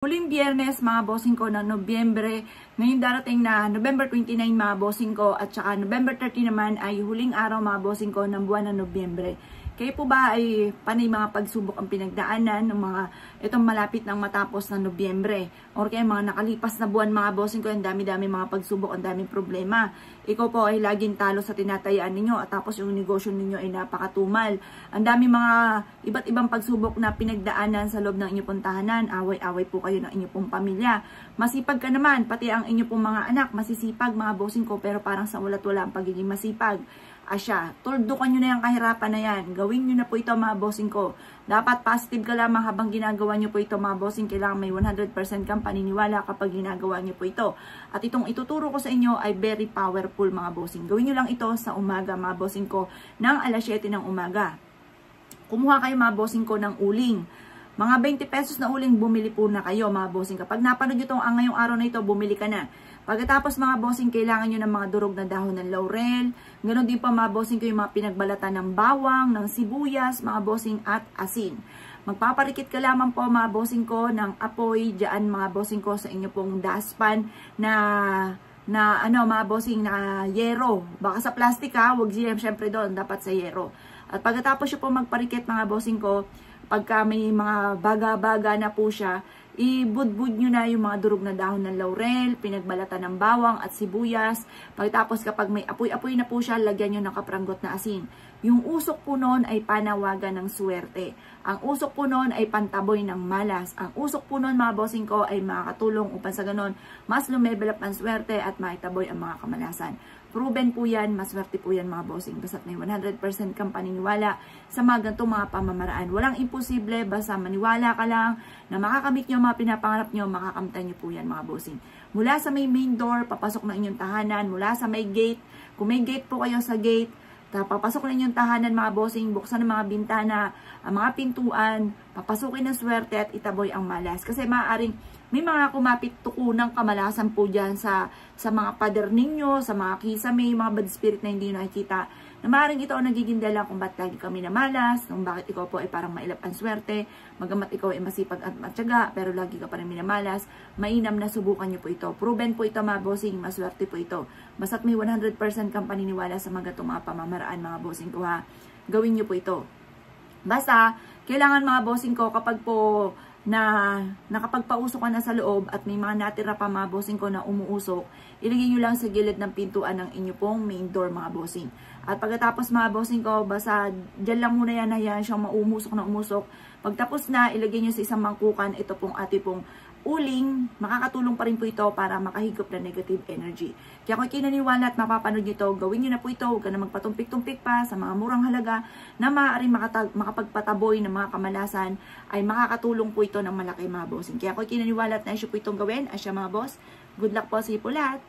Huling biyernes mga bossing ko ng Nobyembre, ngayon darating na November 29 mga bossing ko at saka November 30 naman ay huling araw mga bossing ko ng buwan ng Nobyembre. Kayo po ba ay panay mga pagsubok ang pinagdaanan ng mga itong malapit ng matapos ng Nobyembre? Or kaya mga nakalipas na buwan mga bossing ko, ang dami-dami mga pagsubok, ang daming problema. Ikaw po ay laging talo sa tinatayaan ninyo at tapos yung negosyo ninyo ay napakatumal. Ang dami mga iba't ibang pagsubok na pinagdaanan sa loob ng inyong pong tahanan. Away-away po kayo ng inyong pong pamilya. Masipag ka naman, pati ang inyong pong mga anak, masisipag mga bossing ko, pero parang sa ulat-wala ang pagiging masipag. Asya, tuldukan nyo na yung kahirapan na yan. Gawin nyo na po ito mga bossing ko. Dapat positive ka lamang habang ginagawa nyo po ito mga bossing. Kailangan may 100% kang paniniwala kapag ginagawa nyo po ito. At itong ituturo ko sa inyo ay very powerful mga bossing. Gawin nyo lang ito sa umaga mga bossing ko ng alas 7 ng umaga. Kumuha kayo mga bossing ko ng uling. Mga 20 pesos na uling, bumili po na kayo mga bossing. Kapag napanood nyo itong ngayong araw na ito, bumili ka na. Pagkatapos mga bossing, kailangan nyo ng mga durog na dahon ng laurel. Ganon din pa mga bossing ko yung mga pinagbalatan ng bawang, ng sibuyas, mga bossing at asin. Magpaparikit ka lamang po mga bossing ko ng apoy dyan mga bossing ko sa inyo pong daspan na mga bossing na yero. Baka sa plastic ha, huwag syempre doon, dapat sa yero. At pagkatapos nyo po magparikit mga bossing ko, pagka may mga baga-baga na po siya, ibudbud nyo na yung mga durog na dahon ng laurel, pinagbalatan ng bawang at sibuyas. Pagkatapos kapag may apoy-apoy na po siya, lagyan nyo ng kapranggot na asin. Yung usok po noon ay panawagan ng swerte. Ang usok po noon ay pantaboy ng malas. Ang usok po noon mga bossing ko ay makakatulong upang sa ganon, mas lumevel up ang swerte at maitaboy ang mga kamalasan. Proven po yan, maswerte po yan mga bossing. Basta't may 100% kang paniniwala sa mga ganitong mga pamamaraan. Walang imposible, basta maniwala ka lang na makakamit nyo mga pinapangarap nyo, makakamtan nyo po yan mga bossing. Mula sa may main door, papasok ng inyong tahanan, mula sa may gate, kung may gate po kayo sa gate, papasok na inyong tahanan mga bossing, buksan ng mga bintana, ang mga pintuan, papasukin ng swerte at itaboy ang malas. Kasi maaaring may mga kumapit tuko ng kamalasan po dyan sa mga pader ninyo, sa mga kisame, mga bad spirit na hindi nakikita. Na maaaring ito ang nagiging dahilan kung ba't lagi kami namalas, kung bakit ikaw po ay parang mailap ang swerte, magamat ikaw ay masipag at matyaga, pero lagi ka pa rin minamalas, mainam na subukan nyo po ito. Proven po ito mga bossing, maswerte po ito. Basta't may 100% kang paniniwala sa mga mga pamamaraan mga bossing ko ha. Gawin nyo po ito. Basta, kailangan mga bossing ko kapag po na nakapagpausok ka na sa loob at may mga natira pa mga bossing ko na umuusok, ilagay nyo lang sa gilid ng pintuan ng inyo pong main door mga bossing. At pagkatapos mga bossing ko, basta dyan lang muna yan na yan siyang maumusok na umusok. Pagtapos na, ilagay nyo sa isang mangkukan, ito pong ati pong uling, makakatulong pa rin po ito para makahigop na negative energy. Kaya kung kinaniwala at mapapanood nyo ito, gawin nyo na po ito, huwag ka na magpatumpik-tumpik pa sa mga murang halaga na maaaring makapagpataboy ng mga kamalasan, ay makakatulong po ito ng malaki mga bossing. Kaya kung kinaniwala at naisyo po itong gawin, asya mga boss, good luck po sa iyo po lahat.